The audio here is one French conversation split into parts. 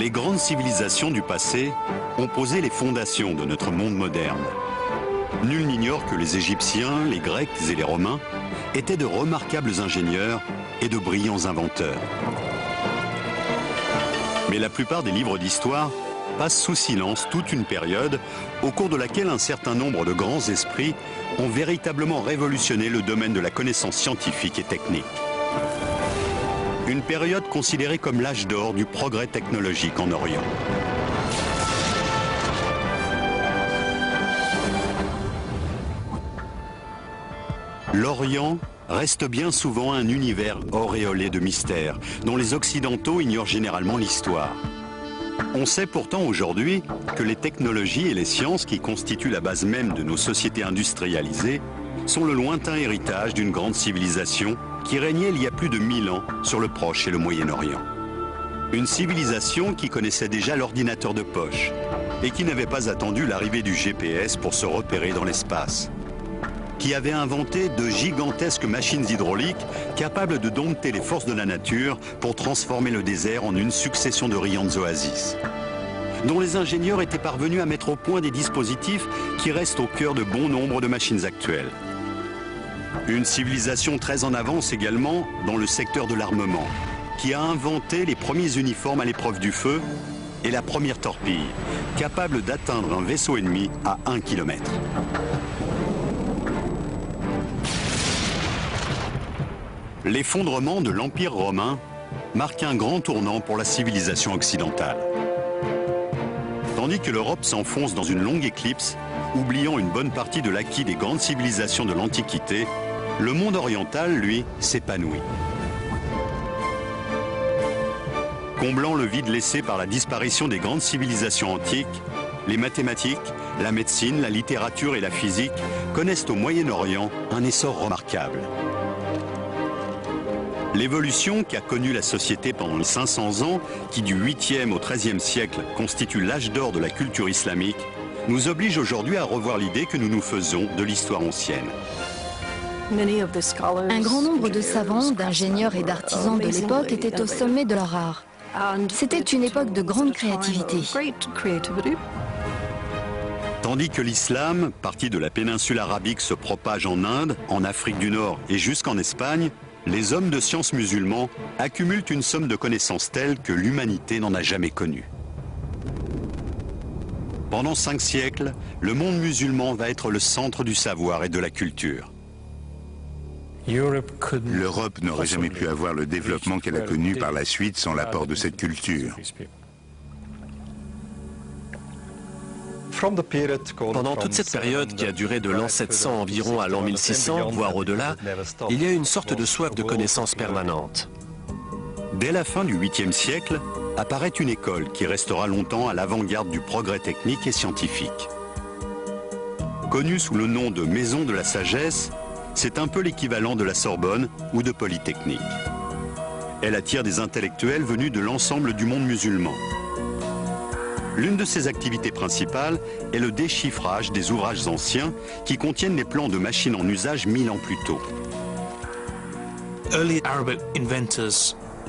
Les grandes civilisations du passé ont posé les fondations de notre monde moderne. Nul n'ignore que les Égyptiens, les Grecs et les Romains étaient de remarquables ingénieurs et de brillants inventeurs. Mais la plupart des livres d'histoire passent sous silence toute une période au cours de laquelle un certain nombre de grands esprits ont véritablement révolutionné le domaine de la connaissance scientifique et technique. Une période considérée comme l'âge d'or du progrès technologique en Orient. L'Orient reste bien souvent un univers auréolé de mystères, dont les Occidentaux ignorent généralement l'histoire. On sait pourtant aujourd'hui que les technologies et les sciences qui constituent la base même de nos sociétés industrialisées sont le lointain héritage d'une grande civilisation qui régnait il y a plus de 1000 ans sur le Proche et le Moyen-Orient. Une civilisation qui connaissait déjà l'ordinateur de poche et qui n'avait pas attendu l'arrivée du GPS pour se repérer dans l'espace, qui avait inventé de gigantesques machines hydrauliques capables de dompter les forces de la nature pour transformer le désert en une succession de riantes oasis, dont les ingénieurs étaient parvenus à mettre au point des dispositifs qui restent au cœur de bon nombre de machines actuelles. Une civilisation très en avance également dans le secteur de l'armement, qui a inventé les premiers uniformes à l'épreuve du feu et la première torpille, capable d'atteindre un vaisseau ennemi à 1 km. L'effondrement de l'Empire romain marque un grand tournant pour la civilisation occidentale. Tandis que l'Europe s'enfonce dans une longue éclipse, oubliant une bonne partie de l'acquis des grandes civilisations de l'Antiquité, le monde oriental, lui, s'épanouit. Comblant le vide laissé par la disparition des grandes civilisations antiques, les mathématiques, la médecine, la littérature et la physique connaissent au Moyen-Orient un essor remarquable. L'évolution qu'a connue la société pendant les 500 ans, qui du 8e au 13e siècle constitue l'âge d'or de la culture islamique, nous oblige aujourd'hui à revoir l'idée que nous nous faisons de l'histoire ancienne. Un grand nombre de savants, d'ingénieurs et d'artisans de l'époque étaient au sommet de leur art. C'était une époque de grande créativité. Tandis que l'islam, parti de la péninsule arabique, se propage en Inde, en Afrique du Nord et jusqu'en Espagne, les hommes de science musulmans accumulent une somme de connaissances telles que l'humanité n'en a jamais connue. Pendant 5 siècles, le monde musulman va être le centre du savoir et de la culture. L'Europe n'aurait jamais pu avoir le développement qu'elle a connu par la suite sans l'apport de cette culture. Pendant toute cette période qui a duré de l'an 700 environ à l'an 1600, voire au-delà, il y a une sorte de soif de connaissance permanente. Dès la fin du 8e siècle, apparaît une école qui restera longtemps à l'avant-garde du progrès technique et scientifique. Connue sous le nom de Maison de la Sagesse, c'est un peu l'équivalent de la Sorbonne ou de Polytechnique. Elle attire des intellectuels venus de l'ensemble du monde musulman. L'une de ses activités principales est le déchiffrage des ouvrages anciens qui contiennent les plans de machines en usage 1000 ans plus tôt.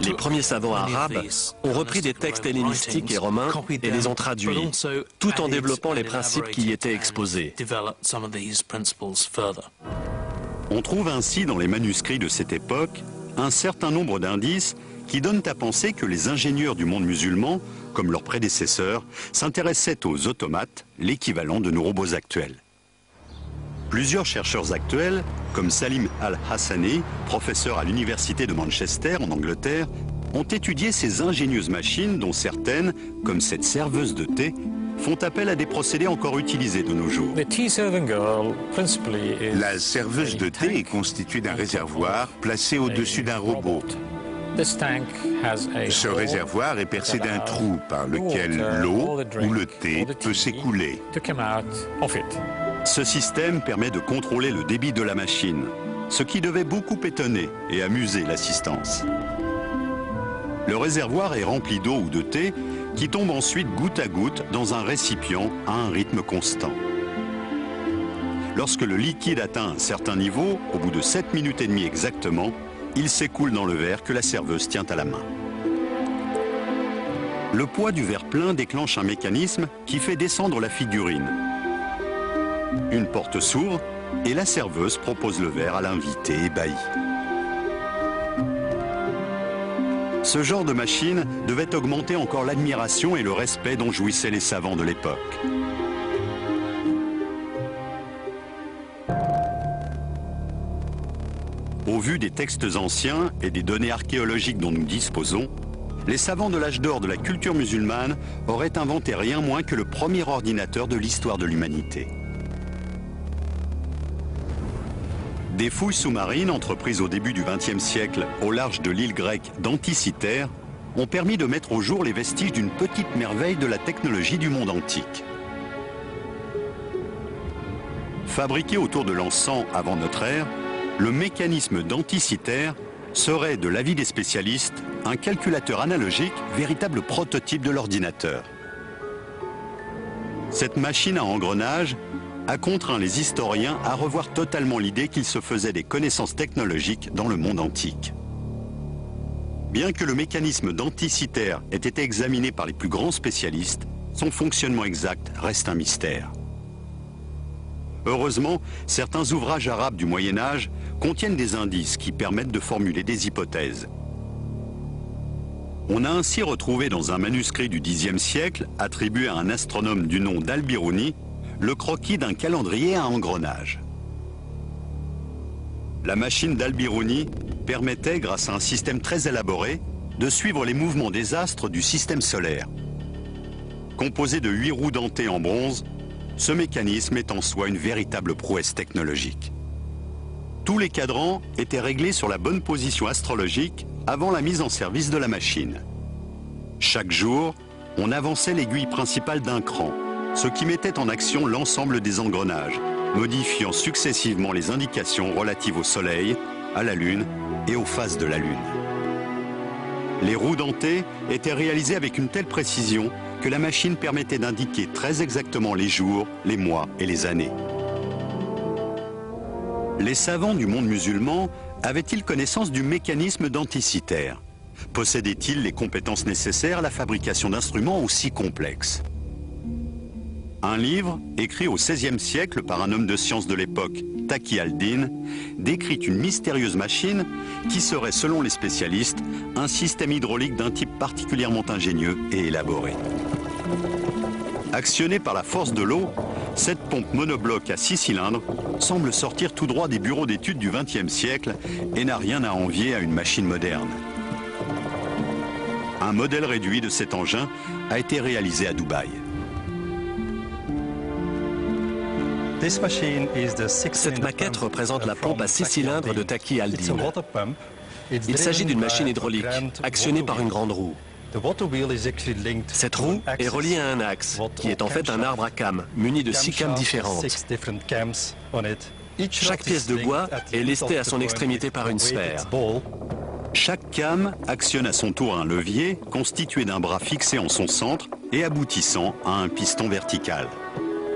Les premiers savants arabes ont repris des textes hellénistiques et romains et les ont traduits, tout en développant les principes qui y étaient exposés. On trouve ainsi dans les manuscrits de cette époque un certain nombre d'indices qui donnent à penser que les ingénieurs du monde musulman, comme leurs prédécesseurs, s'intéressaient aux automates, l'équivalent de nos robots actuels. Plusieurs chercheurs actuels, comme Salim Al-Hassani, professeur à l'université de Manchester en Angleterre, ont étudié ces ingénieuses machines dont certaines, comme cette serveuse de thé, font appel à des procédés encore utilisés de nos jours. La serveuse de thé est constituée d'un réservoir placé au-dessus d'un robot. Ce réservoir est percé d'un trou par lequel l'eau ou le thé peut s'écouler. Ce système permet de contrôler le débit de la machine, ce qui devait beaucoup étonner et amuser l'assistance. Le réservoir est rempli d'eau ou de thé qui tombe ensuite goutte à goutte dans un récipient à un rythme constant. Lorsque le liquide atteint un certain niveau, au bout de 7 minutes et demie exactement, il s'écoule dans le verre que la serveuse tient à la main. Le poids du verre plein déclenche un mécanisme qui fait descendre la figurine. Une porte s'ouvre et la serveuse propose le verre à l'invité ébahi. Ce genre de machine devait augmenter encore l'admiration et le respect dont jouissaient les savants de l'époque. Au vu des textes anciens et des données archéologiques dont nous disposons, les savants de l'âge d'or de la culture musulmane auraient inventé rien moins que le premier ordinateur de l'histoire de l'humanité. Des fouilles sous-marines entreprises au début du XXe siècle au large de l'île grecque d'Anticythère ont permis de mettre au jour les vestiges d'une petite merveille de la technologie du monde antique. Fabriqué autour de l'an 100 avant notre ère, le mécanisme d'Anticythère serait, de l'avis des spécialistes, un calculateur analogique, véritable prototype de l'ordinateur. Cette machine à engrenages a contraint les historiens à revoir totalement l'idée qu'ils se faisaient des connaissances technologiques dans le monde antique. Bien que le mécanisme d'Anticythère ait été examiné par les plus grands spécialistes, son fonctionnement exact reste un mystère. Heureusement, certains ouvrages arabes du Moyen-Âge contiennent des indices qui permettent de formuler des hypothèses. On a ainsi retrouvé dans un manuscrit du Xe siècle, attribué à un astronome du nom d'Al-Biruni, le croquis d'un calendrier à engrenages. La machine d'Al-Biruni permettait, grâce à un système très élaboré, de suivre les mouvements des astres du système solaire. Composé de 8 roues dentées en bronze, ce mécanisme est en soi une véritable prouesse technologique. Tous les cadrans étaient réglés sur la bonne position astrologique avant la mise en service de la machine. Chaque jour, on avançait l'aiguille principale d'un cran, ce qui mettait en action l'ensemble des engrenages, modifiant successivement les indications relatives au Soleil, à la Lune et aux phases de la Lune. Les roues dentées étaient réalisées avec une telle précision que la machine permettait d'indiquer très exactement les jours, les mois et les années. Les savants du monde musulman avaient-ils connaissance du mécanisme d'Anticythère? Possédaient-ils les compétences nécessaires à la fabrication d'instruments aussi complexes? Un livre, écrit au XVIe siècle par un homme de science de l'époque, Taqi al-Din, décrit une mystérieuse machine qui serait, selon les spécialistes, un système hydraulique d'un type particulièrement ingénieux et élaboré. Actionnée par la force de l'eau, cette pompe monobloc à 6 cylindres semble sortir tout droit des bureaux d'études du XXe siècle et n'a rien à envier à une machine moderne. Un modèle réduit de cet engin a été réalisé à Dubaï. Cette maquette représente la pompe à 6 cylindres de Taqi al-Din. Il s'agit d'une machine hydraulique, actionnée par une grande roue. Cette roue est reliée à un axe, qui est en fait un arbre à cames, muni de 6 cames différentes. Chaque pièce de bois est lestée à son extrémité par une sphère. Chaque came actionne à son tour un levier constitué d'un bras fixé en son centre et aboutissant à un piston vertical.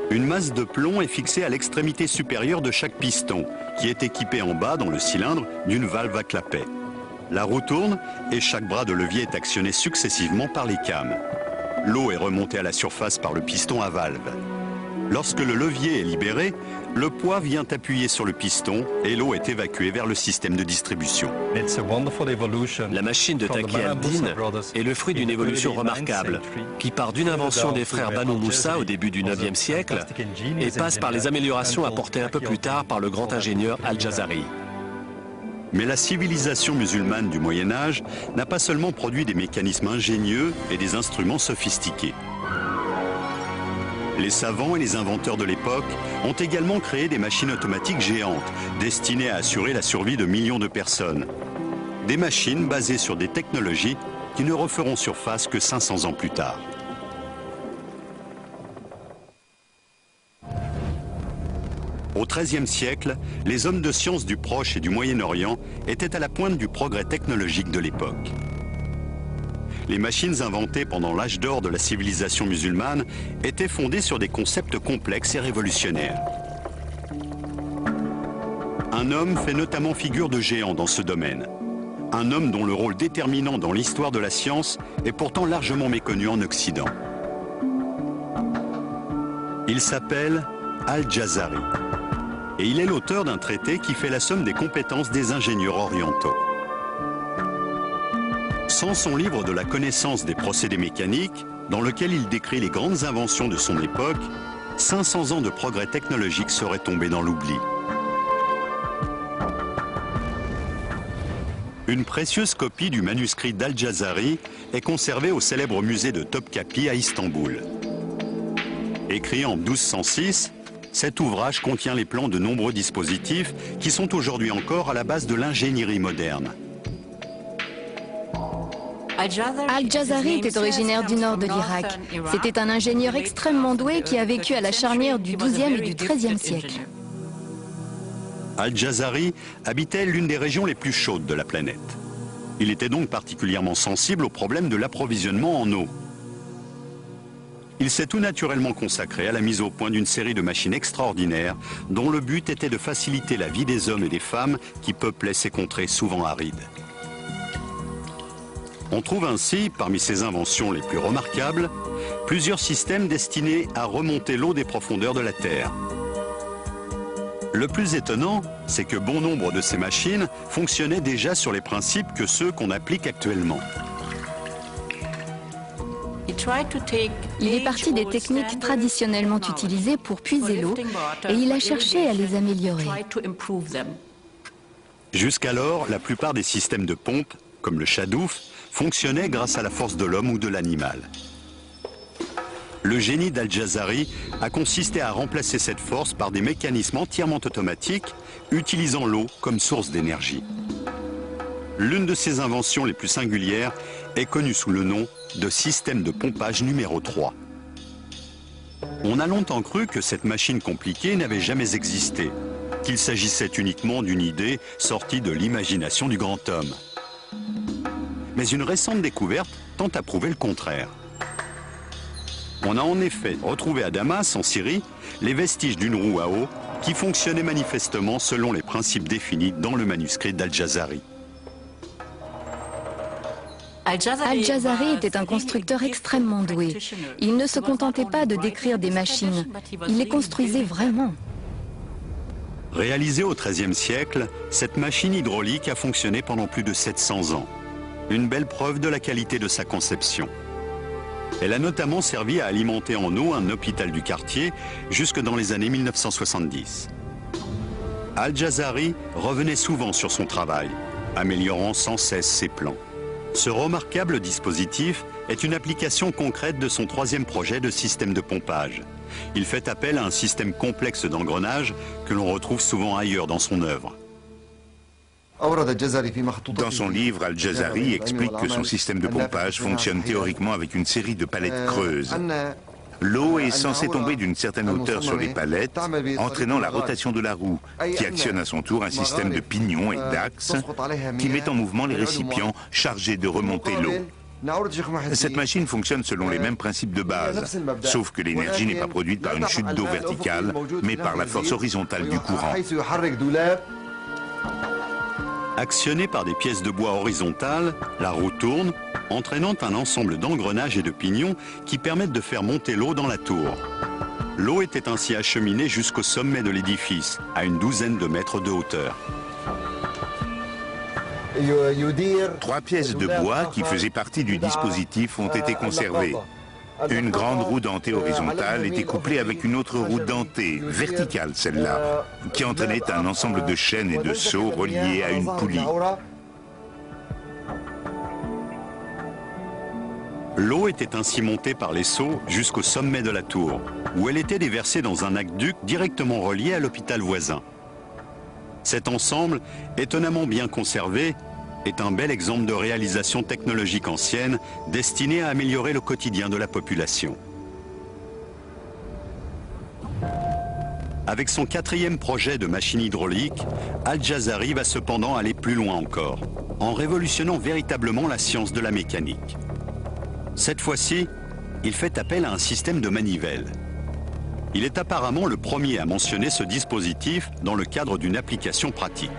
Une masse de plomb est fixée à l'extrémité supérieure de chaque piston, qui est équipé en bas, dans le cylindre, d'une valve à clapet. La roue tourne et chaque bras de levier est actionné successivement par les cames. L'eau est remontée à la surface par le piston à valve. Lorsque le levier est libéré, le poids vient appuyer sur le piston et l'eau est évacuée vers le système de distribution. La machine de Taqi al-Din est le fruit d'une évolution remarquable, qui part d'une invention des frères Banu Moussa au début du IXe siècle et passe par les améliorations apportées un peu plus tard par le grand ingénieur Al-Jazari. Mais la civilisation musulmane du Moyen-Âge n'a pas seulement produit des mécanismes ingénieux et des instruments sophistiqués. Les savants et les inventeurs de l'époque ont également créé des machines automatiques géantes, destinées à assurer la survie de millions de personnes. Des machines basées sur des technologies qui ne referont surface que 500 ans plus tard. Au XIIIe siècle, les hommes de science du Proche et du Moyen-Orient étaient à la pointe du progrès technologique de l'époque. Les machines inventées pendant l'âge d'or de la civilisation musulmane étaient fondées sur des concepts complexes et révolutionnaires. Un homme fait notamment figure de géant dans ce domaine. un homme dont le rôle déterminant dans l'histoire de la science est pourtant largement méconnu en Occident. Il s'appelle Al-Jazari et il est l'auteur d'un traité qui fait la somme des compétences des ingénieurs orientaux. Sans son livre de la connaissance des procédés mécaniques, dans lequel il décrit les grandes inventions de son époque, 500 ans de progrès technologiques seraient tombés dans l'oubli. Une précieuse copie du manuscrit d'Al-Jazari est conservée au célèbre musée de Topkapi à Istanbul. Écrit en 1206, cet ouvrage contient les plans de nombreux dispositifs qui sont aujourd'hui encore à la base de l'ingénierie moderne. Al-Jazari était originaire du nord de l'Irak. C'était un ingénieur extrêmement doué qui a vécu à la charnière du XIIe et du XIIIe siècle. Al-Jazari habitait l'une des régions les plus chaudes de la planète. Il était donc particulièrement sensible au problème de l'approvisionnement en eau. Il s'est tout naturellement consacré à la mise au point d'une série de machines extraordinaires dont le but était de faciliter la vie des hommes et des femmes qui peuplaient ces contrées souvent arides. On trouve ainsi, parmi ses inventions les plus remarquables, plusieurs systèmes destinés à remonter l'eau des profondeurs de la Terre. Le plus étonnant, c'est que bon nombre de ces machines fonctionnaient déjà sur les principes que ceux qu'on applique actuellement. Il est parti des techniques traditionnellement utilisées pour puiser l'eau et il a cherché à les améliorer. Jusqu'alors, la plupart des systèmes de pompe, comme le chadouf, fonctionnaient grâce à la force de l'homme ou de l'animal. Le génie d'Al-Jazari a consisté à remplacer cette force par des mécanismes entièrement automatiques, utilisant l'eau comme source d'énergie. L'une de ses inventions les plus singulières est connue sous le nom de système de pompage numéro 3. On a longtemps cru que cette machine compliquée n'avait jamais existé, qu'il s'agissait uniquement d'une idée sortie de l'imagination du grand homme. Mais une récente découverte tente à prouver le contraire. On a en effet retrouvé à Damas, en Syrie, les vestiges d'une roue à eau qui fonctionnait manifestement selon les principes définis dans le manuscrit d'Al-Jazari. Al-Jazari était un constructeur extrêmement doué. Il ne se contentait pas de décrire des machines, il les construisait vraiment. Réalisée au XIIIe siècle, cette machine hydraulique a fonctionné pendant plus de 700 ans. Une belle preuve de la qualité de sa conception. Elle a notamment servi à alimenter en eau un hôpital du quartier jusque dans les années 1970. Al-Jazari revenait souvent sur son travail, améliorant sans cesse ses plans. Ce remarquable dispositif est une application concrète de son troisième projet de système de pompage. Il fait appel à un système complexe d'engrenage que l'on retrouve souvent ailleurs dans son œuvre. Dans son livre, Al-Jazari explique que son système de pompage fonctionne théoriquement avec une série de palettes creuses. L'eau est censée tomber d'une certaine hauteur sur les palettes, entraînant la rotation de la roue, qui actionne à son tour un système de pignons et d'axes qui met en mouvement les récipients chargés de remonter l'eau. Cette machine fonctionne selon les mêmes principes de base, sauf que l'énergie n'est pas produite par une chute d'eau verticale, mais par la force horizontale du courant. Actionnée par des pièces de bois horizontales, la roue tourne, entraînant un ensemble d'engrenages et de pignons qui permettent de faire monter l'eau dans la tour. L'eau était ainsi acheminée jusqu'au sommet de l'édifice, à une douzaine de mètres de hauteur. 3 pièces de bois qui faisaient partie du dispositif ont été conservées. Une grande roue dentée horizontale était couplée avec une autre roue dentée, verticale celle-là, qui entraînait un ensemble de chaînes et de seaux reliés à une poulie. L'eau était ainsi montée par les seaux jusqu'au sommet de la tour, où elle était déversée dans un aqueduc directement relié à l'hôpital voisin. Cet ensemble, étonnamment bien conservé, est un bel exemple de réalisation technologique ancienne destinée à améliorer le quotidien de la population. Avec son 4e projet de machine hydraulique, Al-Jazari va cependant aller plus loin encore, en révolutionnant véritablement la science de la mécanique. Cette fois-ci, il fait appel à un système de manivelle. Il est apparemment le premier à mentionner ce dispositif dans le cadre d'une application pratique.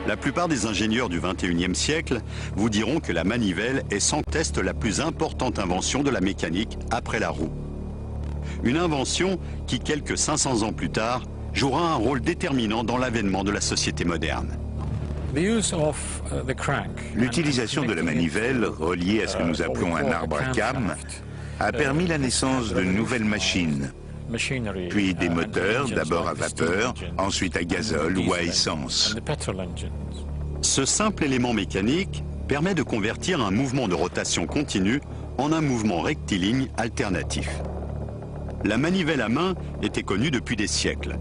La plupart des ingénieurs du XXIe siècle vous diront que la manivelle est sans test la plus importante invention de la mécanique après la roue. Une invention qui, quelques 500 ans plus tard, jouera un rôle déterminant dans l'avènement de la société moderne. L'utilisation de la manivelle, reliée à ce que nous appelons un arbre à cames, a permis la naissance de nouvelles machines, puis des moteurs, d'abord à vapeur, ensuite à gazole ou à essence. Ce simple élément mécanique permet de convertir un mouvement de rotation continue en un mouvement rectiligne alternatif. La manivelle à main était connue depuis des siècles.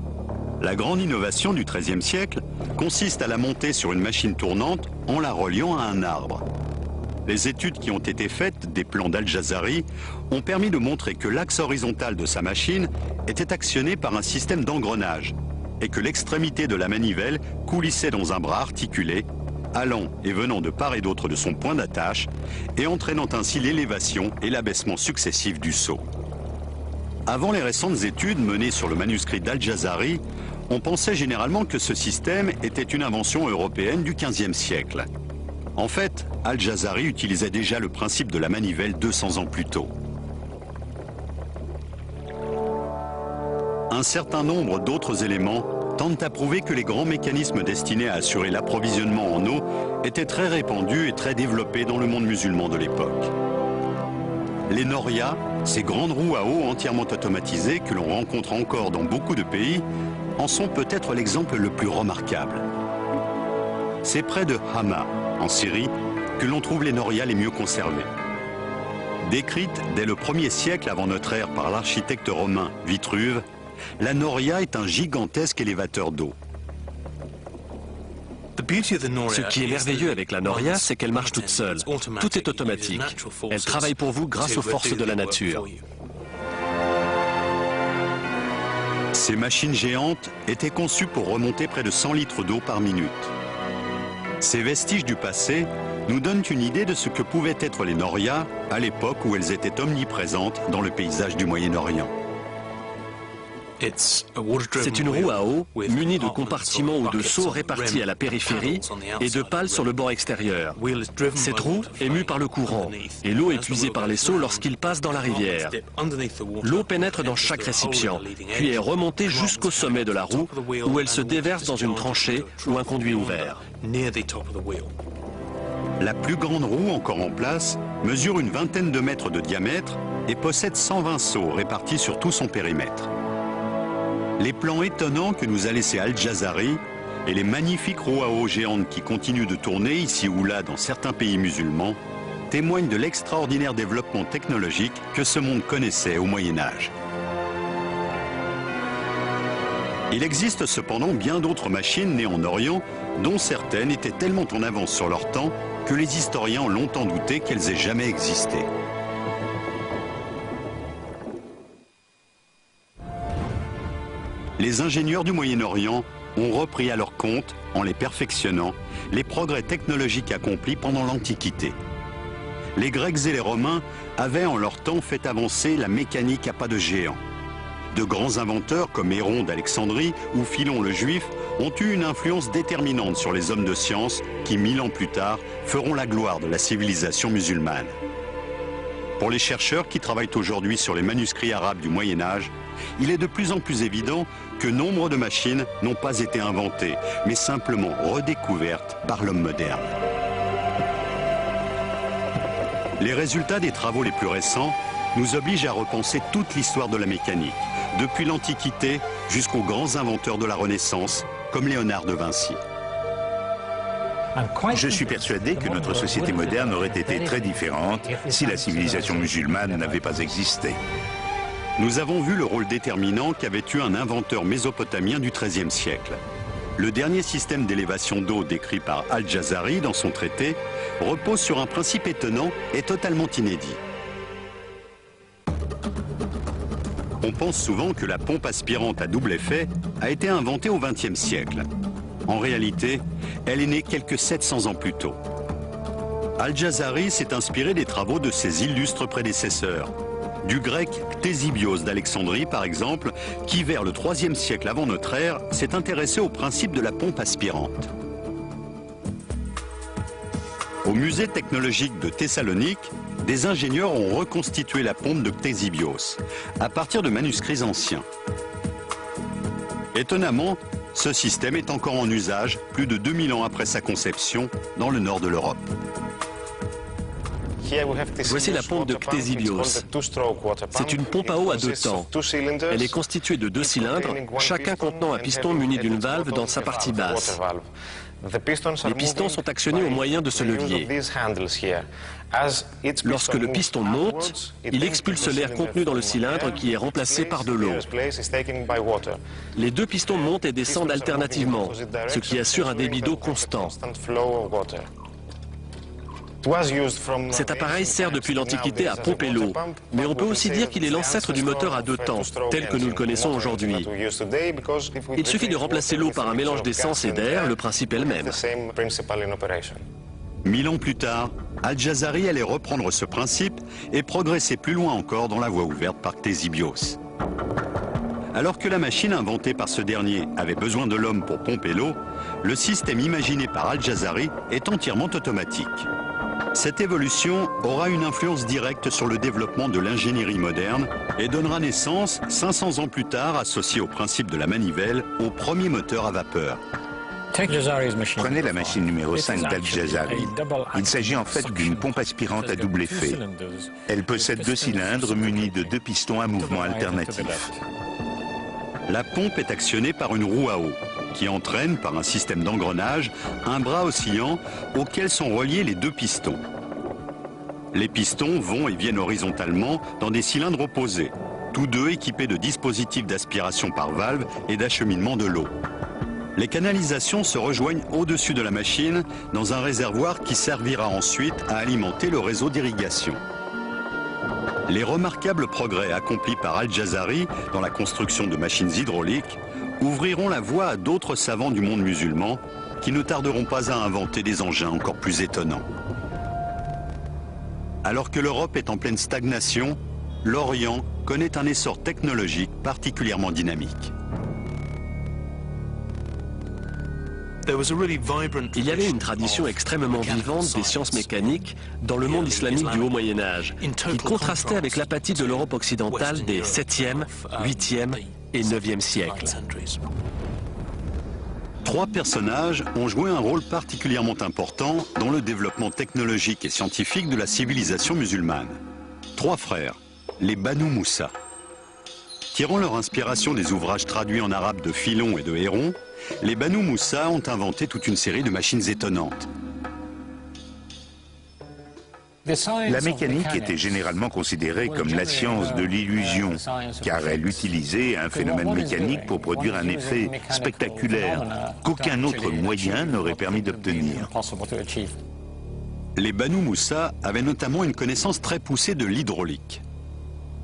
La grande innovation du XIIIe siècle consiste à la monter sur une machine tournante en la reliant à un arbre. Les études qui ont été faites des plans d'Al-Jazari ont permis de montrer que l'axe horizontal de sa machine était actionné par un système d'engrenage et que l'extrémité de la manivelle coulissait dans un bras articulé, allant et venant de part et d'autre de son point d'attache et entraînant ainsi l'élévation et l'abaissement successifs du seau. Avant les récentes études menées sur le manuscrit d'Al-Jazari, on pensait généralement que ce système était une invention européenne du XVe siècle. En fait, Al-Jazari utilisait déjà le principe de la manivelle 200 ans plus tôt. Un certain nombre d'autres éléments tentent à prouver que les grands mécanismes destinés à assurer l'approvisionnement en eau étaient très répandus et très développés dans le monde musulman de l'époque. Les norias, ces grandes roues à eau entièrement automatisées que l'on rencontre encore dans beaucoup de pays, en sont peut-être l'exemple le plus remarquable. C'est près de Hama, en Syrie, que l'on trouve les norias les mieux conservées. Décrite dès le 1er siècle avant notre ère par l'architecte romain Vitruve, la noria est un gigantesque élévateur d'eau. Ce qui est merveilleux avec la noria, c'est qu'elle marche toute seule. Tout est automatique. Elle travaille pour vous grâce aux forces de la nature. Ces machines géantes étaient conçues pour remonter près de 100 litres d'eau par minute. Ces vestiges du passé nous donnent une idée de ce que pouvaient être les norias à l'époque où elles étaient omniprésentes dans le paysage du Moyen-Orient. C'est une roue à eau munie de compartiments ou de seaux répartis à la périphérie et de pales sur le bord extérieur. Cette roue est mue par le courant et l'eau est puisée par les seaux lorsqu'ils passent dans la rivière. L'eau pénètre dans chaque récipient, puis est remontée jusqu'au sommet de la roue où elle se déverse dans une tranchée ou un conduit ouvert. La plus grande roue encore en place mesure une vingtaine de mètres de diamètre et possède 120 seaux répartis sur tout son périmètre. Les plans étonnants que nous a laissés Al-Jazari et les magnifiques roues à eau géantes qui continuent de tourner ici ou là dans certains pays musulmans témoignent de l'extraordinaire développement technologique que ce monde connaissait au Moyen-Âge. Il existe cependant bien d'autres machines nées en Orient dont certaines étaient tellement en avance sur leur temps que les historiens ont longtemps douté qu'elles aient jamais existé. Les ingénieurs du Moyen-Orient ont repris à leur compte, en les perfectionnant, les progrès technologiques accomplis pendant l'Antiquité. Les Grecs et les Romains avaient en leur temps fait avancer la mécanique à pas de géant. De grands inventeurs comme Héron d'Alexandrie ou Philon le Juif ont eu une influence déterminante sur les hommes de science qui, 1000 ans plus tard, feront la gloire de la civilisation musulmane. Pour les chercheurs qui travaillent aujourd'hui sur les manuscrits arabes du Moyen-Âge, il est de plus en plus évident que nombre de machines n'ont pas été inventées, mais simplement redécouvertes par l'homme moderne. Les résultats des travaux les plus récents nous obligent à repenser toute l'histoire de la mécanique, depuis l'Antiquité jusqu'aux grands inventeurs de la Renaissance, comme Léonard de Vinci. Je suis persuadé que notre société moderne aurait été très différente si la civilisation musulmane n'avait pas existé. Nous avons vu le rôle déterminant qu'avait eu un inventeur mésopotamien du XIIIe siècle. Le dernier système d'élévation d'eau décrit par Al-Jazari dans son traité repose sur un principe étonnant et totalement inédit. On pense souvent que la pompe aspirante à double effet a été inventée au XXe siècle. En réalité, elle est née quelques 700 ans plus tôt. Al-Jazari s'est inspiré des travaux de ses illustres prédécesseurs, du grec Ctésibios d'Alexandrie par exemple, qui vers le IIIe siècle avant notre ère s'est intéressé au principe de la pompe aspirante. Au musée technologique de Thessalonique, des ingénieurs ont reconstitué la pompe de Ctésibios à partir de manuscrits anciens. Étonnamment, ce système est encore en usage plus de 2000 ans après sa conception dans le nord de l'Europe. Voici la pompe de Ctésibios. C'est une pompe à eau à 2 temps. Elle est constituée de 2 cylindres, chacun contenant un piston muni d'une valve dans sa partie basse. Les pistons sont actionnés au moyen de ce levier. Lorsque le piston monte, il expulse l'air contenu dans le cylindre qui est remplacé par de l'eau. Les 2 pistons montent et descendent alternativement, ce qui assure un débit d'eau constant. Cet appareil sert depuis l'Antiquité à pomper l'eau, mais on peut aussi dire qu'il est l'ancêtre du moteur à 2 temps, tel que nous le connaissons aujourd'hui. Il suffit de remplacer l'eau par un mélange d'essence et d'air, le principe est le même. 1000 ans plus tard, Al-Jazari allait reprendre ce principe et progresser plus loin encore dans la voie ouverte par Ctésibios. Alors que la machine inventée par ce dernier avait besoin de l'homme pour pomper l'eau, le système imaginé par Al-Jazari est entièrement automatique. Cette évolution aura une influence directe sur le développement de l'ingénierie moderne et donnera naissance, 500 ans plus tard, associé au principe de la manivelle, au premier moteur à vapeur. Prenez la machine numéro 5 d'Al-Jazari. Il s'agit en fait d'une pompe aspirante à double effet. Elle possède 2 cylindres munis de 2 pistons à mouvement alternatif. La pompe est actionnée par une roue à eau, qui entraîne, par un système d'engrenage, un bras oscillant auquel sont reliés les 2 pistons. Les pistons vont et viennent horizontalement dans des cylindres opposés, tous 2 équipés de dispositifs d'aspiration par valve et d'acheminement de l'eau. Les canalisations se rejoignent au-dessus de la machine dans un réservoir qui servira ensuite à alimenter le réseau d'irrigation. Les remarquables progrès accomplis par Al-Jazari dans la construction de machines hydrauliques ouvriront la voie à d'autres savants du monde musulman qui ne tarderont pas à inventer des engins encore plus étonnants. Alors que l'Europe est en pleine stagnation, l'Orient connaît un essor technologique particulièrement dynamique. Il y avait une tradition extrêmement vivante des sciences mécaniques dans le monde islamique du Haut Moyen-Âge, qui contrastait avec l'apathie de l'Europe occidentale des 7e, 8e et 9e siècles. 3 personnages ont joué un rôle particulièrement important dans le développement technologique et scientifique de la civilisation musulmane. 3 frères, les Banu Moussa. Tirant leur inspiration des ouvrages traduits en arabe de Philon et de Héron, les Banu Moussa ont inventé toute une série de machines étonnantes. La mécanique était généralement considérée comme la science de l'illusion, car elle utilisait un phénomène mécanique pour produire un effet spectaculaire qu'aucun autre moyen n'aurait permis d'obtenir. Les Banu Moussa avaient notamment une connaissance très poussée de l'hydraulique.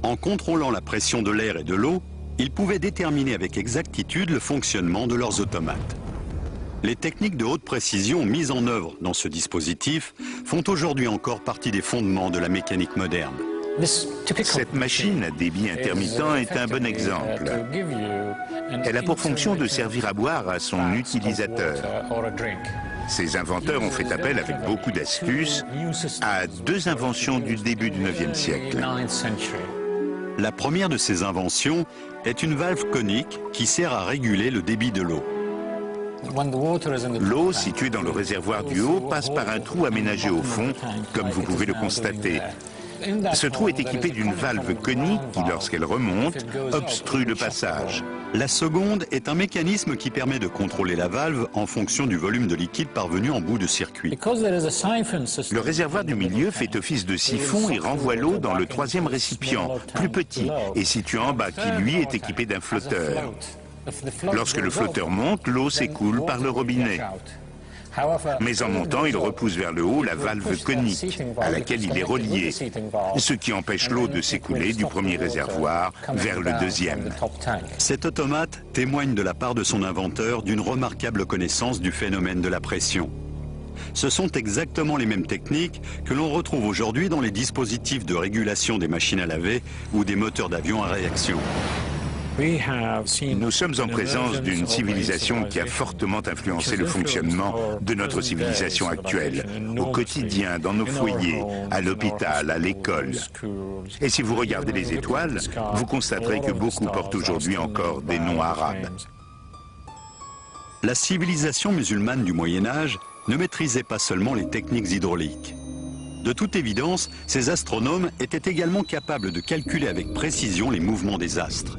En contrôlant la pression de l'air et de l'eau, ils pouvaient déterminer avec exactitude le fonctionnement de leurs automates. Les techniques de haute précision mises en œuvre dans ce dispositif font aujourd'hui encore partie des fondements de la mécanique moderne. Cette machine à débit intermittent est un bon exemple. Elle a pour fonction de servir à boire à son utilisateur. Ses inventeurs ont fait appel avec beaucoup d'astuces à 2 inventions du début du IXe siècle. La première de ces inventions est une valve conique qui sert à réguler le débit de l'eau. L'eau située dans le réservoir du haut passe par un trou aménagé au fond, comme vous pouvez le constater. Ce trou est équipé d'une valve conique qui, lorsqu'elle remonte, obstrue le passage. La seconde est un mécanisme qui permet de contrôler la valve en fonction du volume de liquide parvenu en bout de circuit. Le réservoir du milieu fait office de siphon et renvoie l'eau dans le 3e récipient, plus petit et situé en bas, qui lui est équipé d'un flotteur. Lorsque le flotteur monte, l'eau s'écoule par le robinet. Mais en montant, il repousse vers le haut la valve conique à laquelle il est relié, ce qui empêche l'eau de s'écouler du premier réservoir vers le 2e. Cet automate témoigne de la part de son inventeur d'une remarquable connaissance du phénomène de la pression. Ce sont exactement les mêmes techniques que l'on retrouve aujourd'hui dans les dispositifs de régulation des machines à laver ou des moteurs d'avion à réaction. Nous sommes en présence d'une civilisation qui a fortement influencé le fonctionnement de notre civilisation actuelle, au quotidien, dans nos foyers, à l'hôpital, à l'école. Et si vous regardez les étoiles, vous constaterez que beaucoup portent aujourd'hui encore des noms arabes. La civilisation musulmane du Moyen-Âge ne maîtrisait pas seulement les techniques hydrauliques. De toute évidence, ces astronomes étaient également capables de calculer avec précision les mouvements des astres.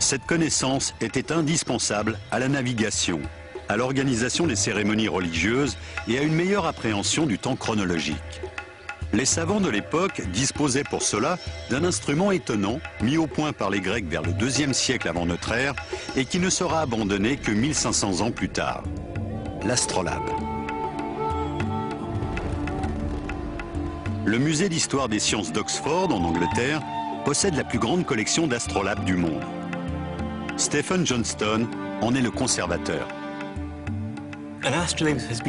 Cette connaissance était indispensable à la navigation, à l'organisation des cérémonies religieuses et à une meilleure appréhension du temps chronologique. Les savants de l'époque disposaient pour cela d'un instrument étonnant, mis au point par les Grecs vers le IIe siècle avant notre ère et qui ne sera abandonné que 1500 ans plus tard, l'astrolabe. Le musée d'histoire des sciences d'Oxford, en Angleterre, possède la plus grande collection d'astrolabes du monde. Stephen Johnston en est le conservateur.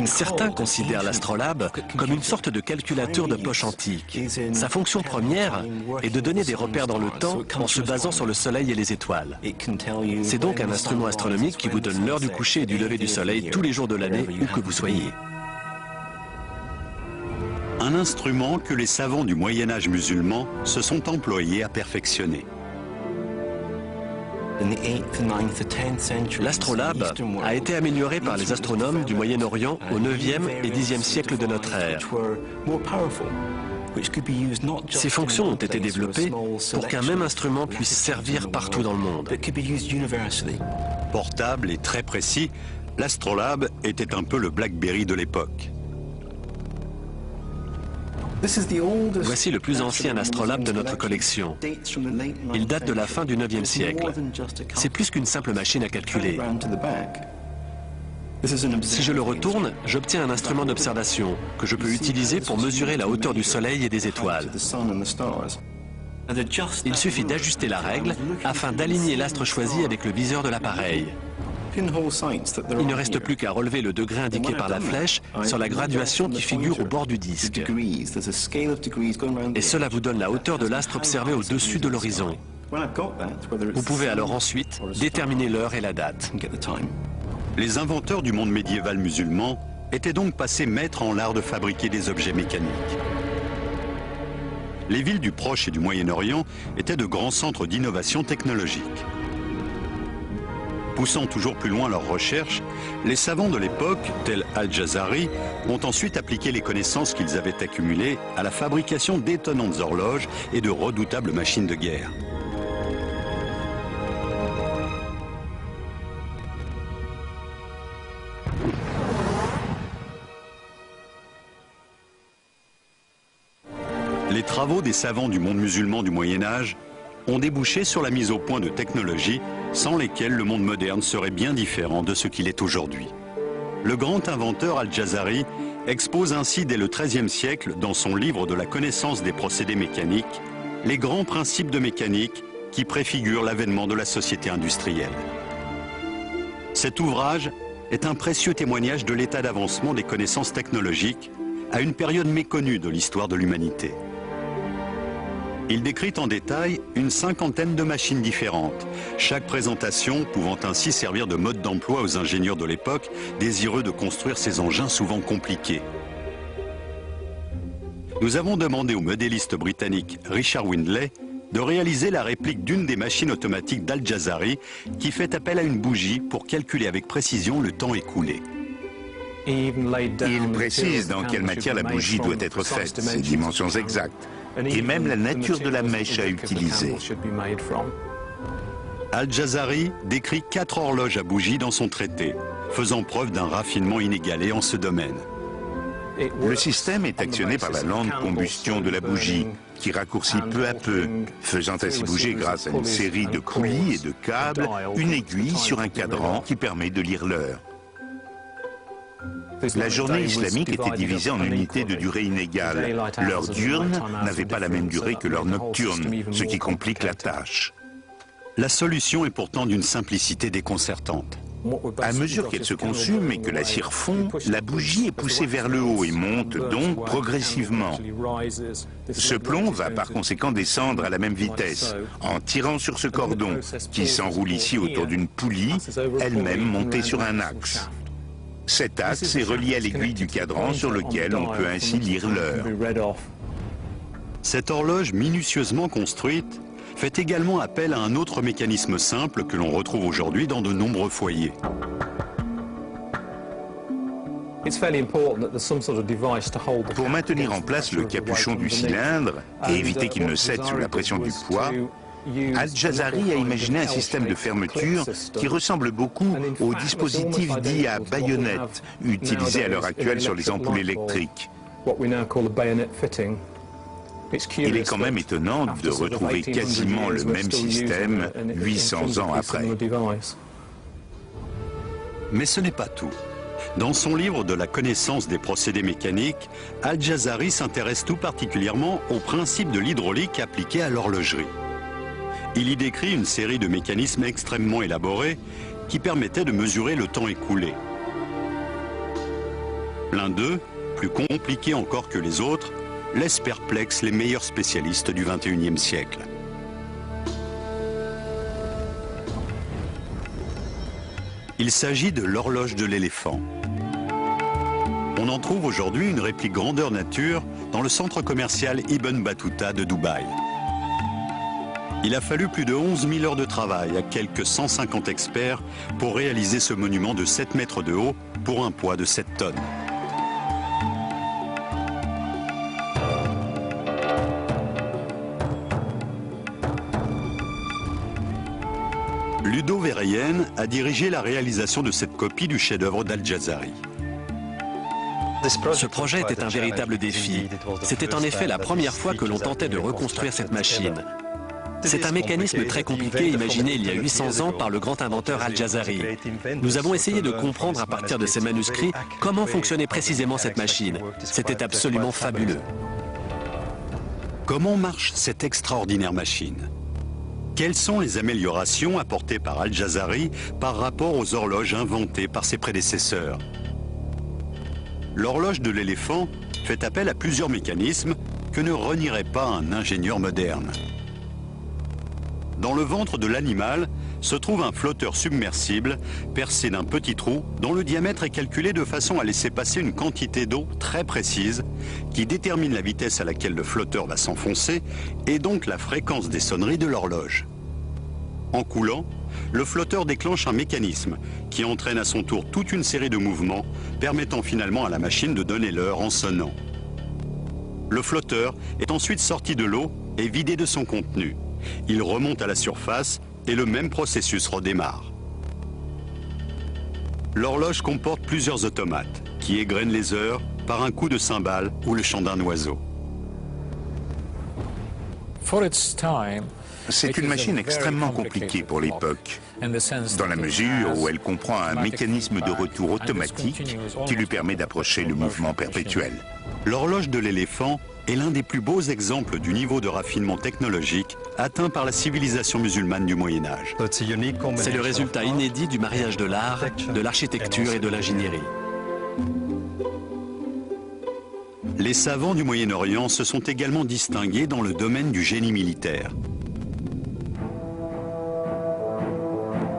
Certains considèrent l'astrolabe comme une sorte de calculateur de poche antique. Sa fonction première est de donner des repères dans le temps en se basant sur le soleil et les étoiles. C'est donc un instrument astronomique qui vous donne l'heure du coucher et du lever du soleil tous les jours de l'année, où que vous soyez. Un instrument que les savants du Moyen-Âge musulman se sont employés à perfectionner. L'astrolabe a été amélioré par les astronomes du Moyen-Orient au 9e et 10e siècle de notre ère. Ces fonctions ont été développées pour qu'un même instrument puisse servir partout dans le monde. Portable et très précis, l'astrolabe était un peu le BlackBerry de l'époque. Voici le plus ancien astrolabe de notre collection. Il date de la fin du 9e siècle. C'est plus qu'une simple machine à calculer. Si je le retourne, j'obtiens un instrument d'observation que je peux utiliser pour mesurer la hauteur du soleil et des étoiles. Il suffit d'ajuster la règle afin d'aligner l'astre choisi avec le viseur de l'appareil. Il ne reste plus qu'à relever le degré indiqué par la flèche sur la graduation qui figure au bord du disque. Et cela vous donne la hauteur de l'astre observé au-dessus de l'horizon. Vous pouvez alors ensuite déterminer l'heure et la date. Les inventeurs du monde médiéval musulman étaient donc passés maîtres en l'art de fabriquer des objets mécaniques. Les villes du Proche et du Moyen-Orient étaient de grands centres d'innovation technologique. Poussant toujours plus loin leurs recherches, les savants de l'époque, tels Al-Jazari, ont ensuite appliqué les connaissances qu'ils avaient accumulées à la fabrication d'étonnantes horloges et de redoutables machines de guerre. Les travaux des savants du monde musulman du Moyen-Âge ont débouché sur la mise au point de technologies sans lesquelles le monde moderne serait bien différent de ce qu'il est aujourd'hui. Le grand inventeur Al-Jazari expose ainsi dès le XIIIe siècle, dans son livre de la connaissance des procédés mécaniques, les grands principes de mécanique qui préfigurent l'avènement de la société industrielle. Cet ouvrage est un précieux témoignage de l'état d'avancement des connaissances technologiques à une période méconnue de l'histoire de l'humanité. Il décrit en détail une cinquantaine de machines différentes, chaque présentation pouvant ainsi servir de mode d'emploi aux ingénieurs de l'époque désireux de construire ces engins souvent compliqués. Nous avons demandé au modéliste britannique Richard Windley de réaliser la réplique d'une des machines automatiques d'Al-Jazari qui fait appel à une bougie pour calculer avec précision le temps écoulé. Il précise dans quelle matière la bougie doit être faite, ses dimensions exactes, et même la nature de la mèche à utiliser. Al-Jazari décrit 4 horloges à bougie dans son traité, faisant preuve d'un raffinement inégalé en ce domaine. Le système est actionné par la lente combustion de la bougie, qui raccourcit peu à peu, faisant ainsi bouger grâce à une série de poulies et de câbles, une aiguille sur un cadran qui permet de lire l'heure. La journée islamique était divisée en unités de durée inégale. L'heure diurne n'avait pas la même durée que l'heure nocturne, ce qui complique la tâche. La solution est pourtant d'une simplicité déconcertante. À mesure qu'elle se consume et que la cire fond, la bougie est poussée vers le haut et monte donc progressivement. Ce plomb va par conséquent descendre à la même vitesse, en tirant sur ce cordon, qui s'enroule ici autour d'une poulie, elle-même montée sur un axe. Cet axe est relié à l'aiguille du cadran sur lequel on peut ainsi lire l'heure. Cette horloge minutieusement construite fait également appel à un autre mécanisme simple que l'on retrouve aujourd'hui dans de nombreux foyers. Pour maintenir en place le capuchon du cylindre et éviter qu'il ne cède sous la pression du poids, Al-Jazari a imaginé un système de fermeture qui ressemble beaucoup au dispositif dit à baïonnette utilisé à l'heure actuelle sur les ampoules électriques. Il est quand même étonnant de retrouver quasiment le même système 800 ans après. Mais ce n'est pas tout. Dans son livre de la connaissance des procédés mécaniques, Al-Jazari s'intéresse tout particulièrement au principe de l'hydraulique appliqué à l'horlogerie. Il y décrit une série de mécanismes extrêmement élaborés qui permettaient de mesurer le temps écoulé. L'un d'eux, plus compliqué encore que les autres, laisse perplexes les meilleurs spécialistes du XXIe siècle. Il s'agit de l'horloge de l'éléphant. On en trouve aujourd'hui une réplique grandeur nature dans le centre commercial Ibn Battuta de Dubaï. Il a fallu plus de 11 000 heures de travail à quelques 150 experts pour réaliser ce monument de 7 mètres de haut pour un poids de 7 tonnes. Ludo Verheyen a dirigé la réalisation de cette copie du chef-d'œuvre d'Al-Jazari. Ce projet était un véritable défi. C'était en effet la première fois que l'on tentait de reconstruire cette machine. C'est un mécanisme très compliqué imaginé il y a 800 ans par le grand inventeur Al-Jazari. Nous avons essayé de comprendre à partir de ces manuscrits comment fonctionnait précisément cette machine. C'était absolument fabuleux. Comment marche cette extraordinaire machine ? Quelles sont les améliorations apportées par Al-Jazari par rapport aux horloges inventées par ses prédécesseurs? L'horloge de l'éléphant fait appel à plusieurs mécanismes que ne renierait pas un ingénieur moderne. Dans le ventre de l'animal se trouve un flotteur submersible percé d'un petit trou dont le diamètre est calculé de façon à laisser passer une quantité d'eau très précise qui détermine la vitesse à laquelle le flotteur va s'enfoncer et donc la fréquence des sonneries de l'horloge. En coulant, le flotteur déclenche un mécanisme qui entraîne à son tour toute une série de mouvements permettant finalement à la machine de donner l'heure en sonnant. Le flotteur est ensuite sorti de l'eau et vidé de son contenu. Il remonte à la surface et le même processus redémarre. L'horloge comporte plusieurs automates qui égrènent les heures par un coup de cymbale ou le chant d'un oiseau. C'est une machine extrêmement compliquée pour l'époque, dans la mesure où elle comprend un mécanisme de retour automatique qui lui permet d'approcher le mouvement perpétuel. L'horloge de l'éléphant est l'un des plus beaux exemples du niveau de raffinement technologique atteint par la civilisation musulmane du Moyen-Âge. C'est le résultat inédit du mariage de l'art, de l'architecture et de l'ingénierie. Les savants du Moyen-Orient se sont également distingués dans le domaine du génie militaire.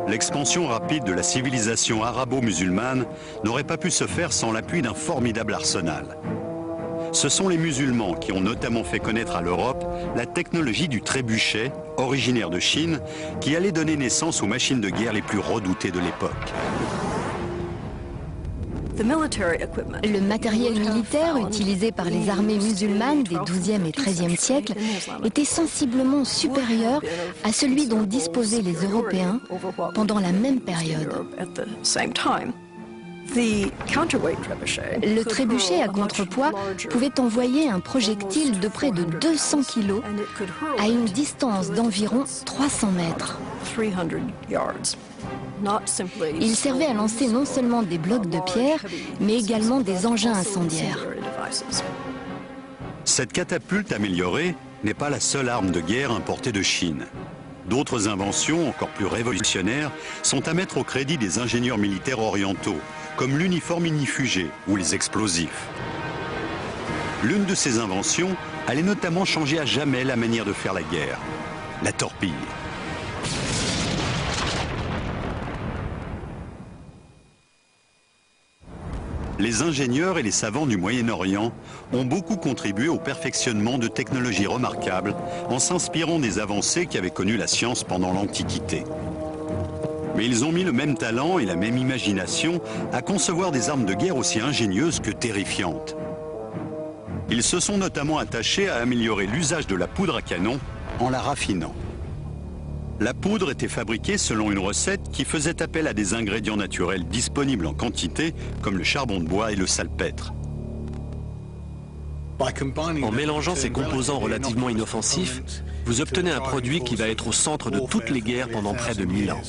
L'expansion rapide de la civilisation arabo-musulmane n'aurait pas pu se faire sans l'appui d'un formidable arsenal. Ce sont les musulmans qui ont notamment fait connaître à l'Europe la technologie du trébuchet, originaire de Chine, qui allait donner naissance aux machines de guerre les plus redoutées de l'époque. Le matériel militaire utilisé par les armées musulmanes des XIIe et XIIIe siècles était sensiblement supérieur à celui dont disposaient les Européens pendant la même période. Le trébuchet à contrepoids pouvait envoyer un projectile de près de 200 kg à une distance d'environ 300 mètres. Il servait à lancer non seulement des blocs de pierre, mais également des engins incendiaires. Cette catapulte améliorée n'est pas la seule arme de guerre importée de Chine. D'autres inventions, encore plus révolutionnaires, sont à mettre au crédit des ingénieurs militaires orientaux, comme l'uniforme ignifugé ou les explosifs. L'une de ces inventions allait notamment changer à jamais la manière de faire la guerre, la torpille. Les ingénieurs et les savants du Moyen-Orient ont beaucoup contribué au perfectionnement de technologies remarquables en s'inspirant des avancées qu'avait connues la science pendant l'Antiquité. Mais ils ont mis le même talent et la même imagination à concevoir des armes de guerre aussi ingénieuses que terrifiantes. Ils se sont notamment attachés à améliorer l'usage de la poudre à canon en la raffinant. La poudre était fabriquée selon une recette qui faisait appel à des ingrédients naturels disponibles en quantité, comme le charbon de bois et le salpêtre. En mélangeant ces composants relativement inoffensifs, vous obtenez un produit qui va être au centre de toutes les guerres pendant près de 1000 ans.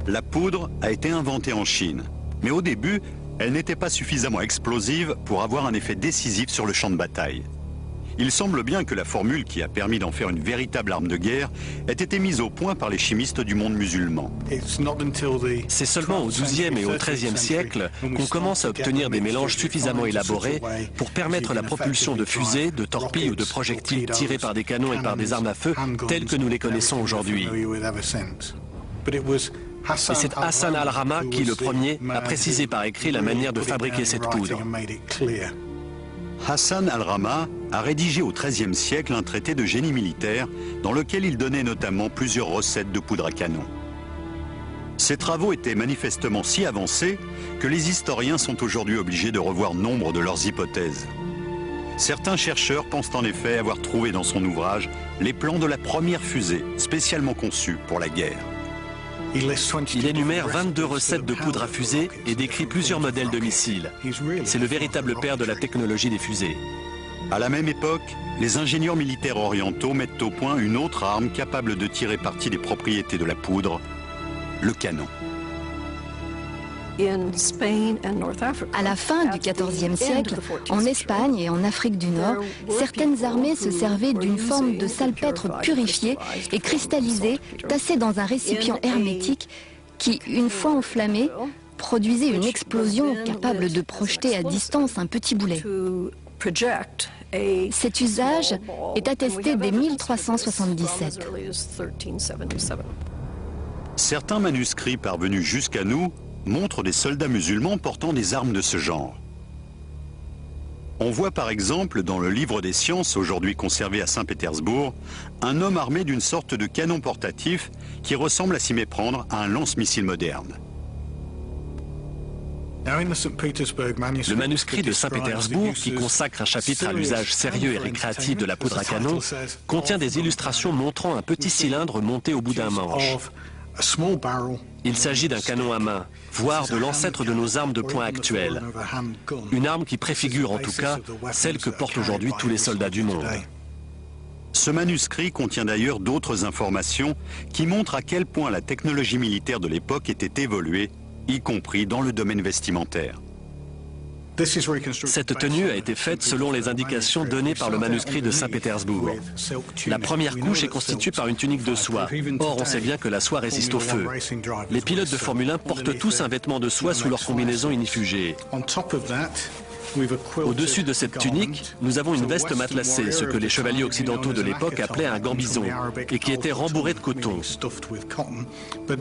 La poudre a été inventée en Chine, mais au début, elle n'était pas suffisamment explosive pour avoir un effet décisif sur le champ de bataille. Il semble bien que la formule qui a permis d'en faire une véritable arme de guerre ait été mise au point par les chimistes du monde musulman. C'est seulement au XIIe et au XIIIe siècle qu'on commence à obtenir des mélanges suffisamment élaborés pour permettre la propulsion de fusées, de torpilles ou de projectiles tirés par des canons et par des armes à feu telles que nous les connaissons aujourd'hui. Et c'est Hassan al-Rama qui, le premier, a précisé par écrit la manière de fabriquer cette poudre. Hassan al-Rama a rédigé au XIIIe siècle un traité de génie militaire dans lequel il donnait notamment plusieurs recettes de poudre à canon. Ces travaux étaient manifestement si avancés que les historiens sont aujourd'hui obligés de revoir nombre de leurs hypothèses. Certains chercheurs pensent en effet avoir trouvé dans son ouvrage les plans de la première fusée spécialement conçue pour la guerre. Il énumère 22 recettes de poudre à fusée et décrit plusieurs modèles de missiles. C'est le véritable père de la technologie des fusées. À la même époque, les ingénieurs militaires orientaux mettent au point une autre arme capable de tirer parti des propriétés de la poudre, le canon. À la fin du XIVe siècle, en Espagne et en Afrique du Nord, certaines armées se servaient d'une forme de salpêtre purifié et cristallisé, tassé dans un récipient hermétique qui, une fois enflammé, produisait une explosion capable de projeter à distance un petit boulet. Cet usage est attesté dès 1377. Certains manuscrits parvenus jusqu'à nous montrent des soldats musulmans portant des armes de ce genre. On voit par exemple dans le livre des sciences, aujourd'hui conservé à Saint-Pétersbourg, un homme armé d'une sorte de canon portatif qui ressemble à s'y méprendre à un lance-missile moderne. Le manuscrit de Saint-Pétersbourg, qui consacre un chapitre à l'usage sérieux et récréatif de la poudre à canon, contient des illustrations montrant un petit cylindre monté au bout d'un manche. Il s'agit d'un canon à main, voire de l'ancêtre de nos armes de poing actuelles. Une arme qui préfigure en tout cas celle que portent aujourd'hui tous les soldats du monde. Ce manuscrit contient d'ailleurs d'autres informations qui montrent à quel point la technologie militaire de l'époque était évoluée, y compris dans le domaine vestimentaire. Cette tenue a été faite selon les indications données par le manuscrit de Saint-Pétersbourg. La première couche est constituée par une tunique de soie. Or, on sait bien que la soie résiste au feu. Les pilotes de Formule 1 portent tous un vêtement de soie sous leur combinaison ignifugée. Au-dessus de cette tunique, nous avons une veste matelassée, ce que les chevaliers occidentaux de l'époque appelaient un gambison, et qui était rembourré de coton.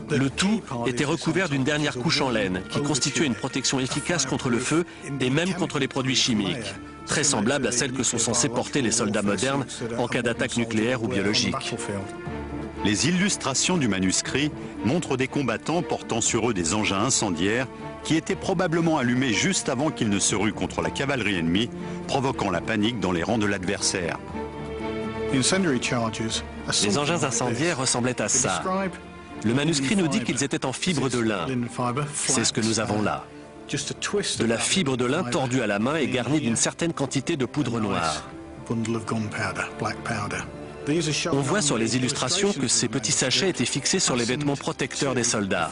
Le tout était recouvert d'une dernière couche en laine, qui constituait une protection efficace contre le feu et même contre les produits chimiques, très semblable à celle que sont censés porter les soldats modernes en cas d'attaque nucléaire ou biologique. Les illustrations du manuscrit montrent des combattants portant sur eux des engins incendiaires qui étaient probablement allumés juste avant qu'ils ne se ruent contre la cavalerie ennemie, provoquant la panique dans les rangs de l'adversaire. Les engins incendiaires ressemblaient à ça. Le manuscrit nous dit qu'ils étaient en fibre de lin. C'est ce que nous avons là. De la fibre de lin tordue à la main et garnie d'une certaine quantité de poudre noire. On voit sur les illustrations que ces petits sachets étaient fixés sur les vêtements protecteurs des soldats.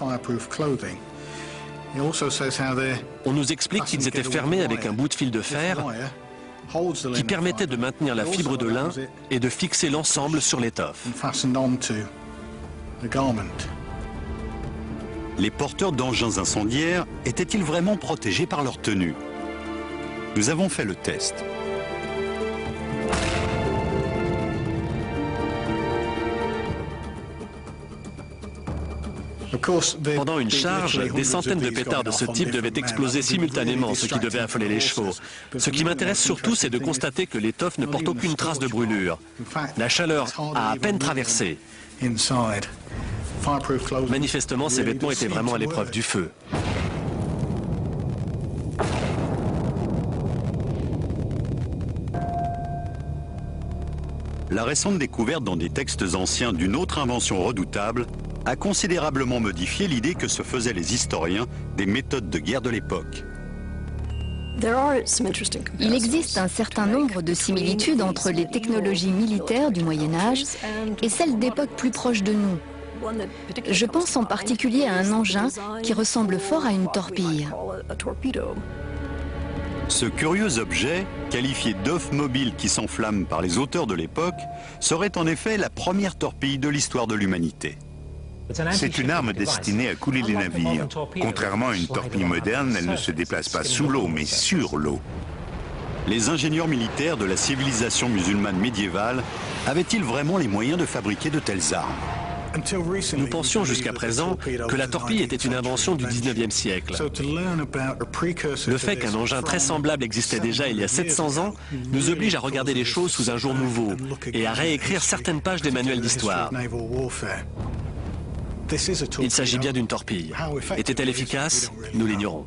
On nous explique qu'ils étaient fermés avec un bout de fil de fer qui permettait de maintenir la fibre de lin et de fixer l'ensemble sur l'étoffe. Les porteurs d'engins incendiaires étaient-ils vraiment protégés par leur tenue? Nous avons fait le test. Pendant une charge, des centaines de pétards de ce type devaient exploser simultanément, ce qui devait affoler les chevaux. Ce qui m'intéresse surtout, c'est de constater que l'étoffe ne porte aucune trace de brûlure. La chaleur a à peine traversé. Manifestement, ces vêtements étaient vraiment à l'épreuve du feu. La récente découverte dans des textes anciens d'une autre invention redoutable a considérablement modifié l'idée que se faisaient les historiens des méthodes de guerre de l'époque. Il existe un certain nombre de similitudes entre les technologies militaires du Moyen-Âge et celles d'époques plus proches de nous. Je pense en particulier à un engin qui ressemble fort à une torpille. Ce curieux objet, qualifié d'œuf mobile qui s'enflamme par les auteurs de l'époque, serait en effet la première torpille de l'histoire de l'humanité. C'est une arme destinée à couler les navires. Contrairement à une torpille moderne, elle ne se déplace pas sous l'eau, mais sur l'eau. Les ingénieurs militaires de la civilisation musulmane médiévale avaient-ils vraiment les moyens de fabriquer de telles armes? Nous pensions jusqu'à présent que la torpille était une invention du 19e siècle. Le fait qu'un engin très semblable existait déjà il y a 700 ans nous oblige à regarder les choses sous un jour nouveau et à réécrire certaines pages des manuels d'histoire. Il s'agit bien d'une torpille. Était-elle efficace? Nous l'ignorons.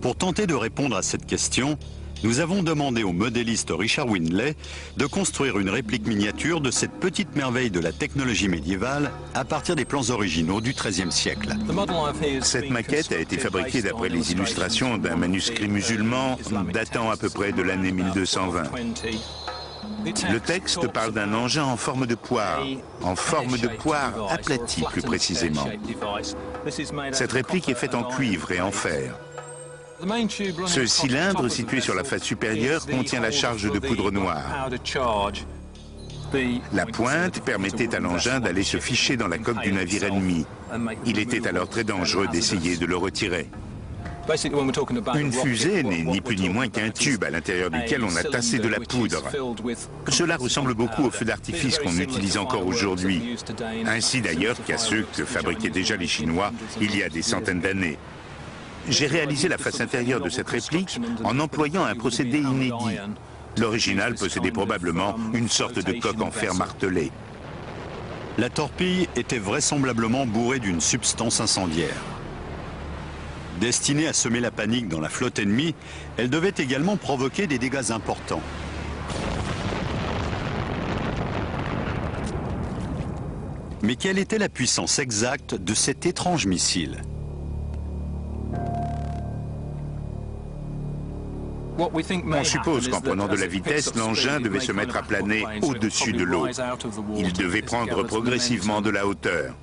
Pour tenter de répondre à cette question, nous avons demandé au modéliste Richard Windley de construire une réplique miniature de cette petite merveille de la technologie médiévale à partir des plans originaux du XIIIe siècle. Cette maquette a été fabriquée d'après les illustrations d'un manuscrit musulman datant à peu près de l'année 1220. Le texte parle d'un engin en forme de poire aplati plus précisément. Cette réplique est faite en cuivre et en fer. Ce cylindre situé sur la face supérieure contient la charge de poudre noire. La pointe permettait à l'engin d'aller se ficher dans la coque du navire ennemi. Il était alors très dangereux d'essayer de le retirer. Une fusée n'est ni plus ni moins qu'un tube à l'intérieur duquel on a tassé de la poudre. Cela ressemble beaucoup aux feux d'artifice qu'on utilise encore aujourd'hui, ainsi d'ailleurs qu'à ceux que fabriquaient déjà les Chinois il y a des centaines d'années. J'ai réalisé la face intérieure de cette réplique en employant un procédé inédit. L'original possédait probablement une sorte de coque en fer martelé. La torpille était vraisemblablement bourrée d'une substance incendiaire. Destinée à semer la panique dans la flotte ennemie, elle devait également provoquer des dégâts importants. Mais quelle était la puissance exacte de cet étrange missile? On suppose qu'en prenant de la vitesse, l'engin devait se mettre à planer au-dessus de l'eau. Il devait prendre progressivement de la hauteur.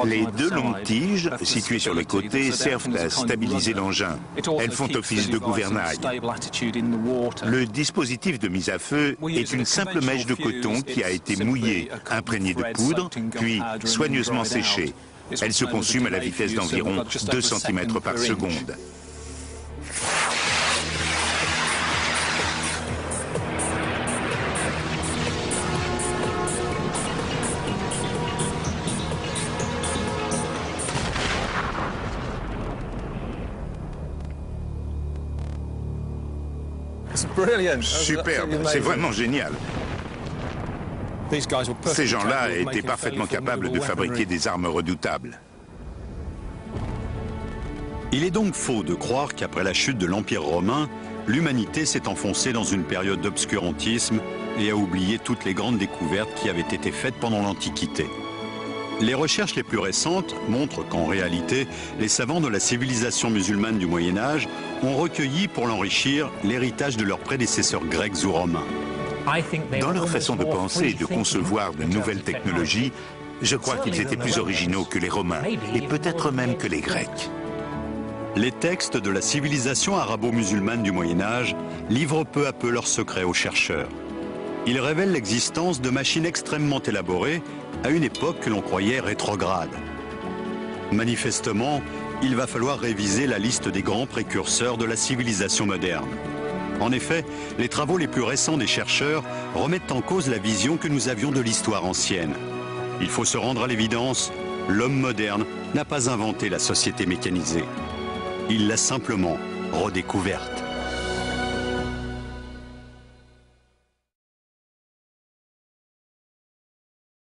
Les deux longues tiges, situées sur les côtés, servent à stabiliser l'engin. Elles font office de gouvernail. Le dispositif de mise à feu est une simple mèche de coton qui a été mouillée, imprégnée de poudre, puis soigneusement séchée. Elle se consume à la vitesse d'environ 2 cm par seconde. Superbe, c'est vraiment génial. Ces gens-là étaient parfaitement capables de fabriquer des armes redoutables. Il est donc faux de croire qu'après la chute de l'Empire romain, l'humanité s'est enfoncée dans une période d'obscurantisme et a oublié toutes les grandes découvertes qui avaient été faites pendant l'Antiquité. Les recherches les plus récentes montrent qu'en réalité, les savants de la civilisation musulmane du Moyen-Âge ont recueilli pour l'enrichir l'héritage de leurs prédécesseurs grecs ou romains. Dans leur façon de penser et de concevoir de nouvelles technologies, je crois qu'ils étaient plus originaux que les Romains et peut-être même que les Grecs. Les textes de la civilisation arabo-musulmane du Moyen-Âge livrent peu à peu leurs secrets aux chercheurs. Ils révèlent l'existence de machines extrêmement élaborées à une époque que l'on croyait rétrograde. Manifestement, il va falloir réviser la liste des grands précurseurs de la civilisation moderne. En effet, les travaux les plus récents des chercheurs remettent en cause la vision que nous avions de l'histoire ancienne. Il faut se rendre à l'évidence, l'homme moderne n'a pas inventé la société mécanisée. Il l'a simplement redécouverte.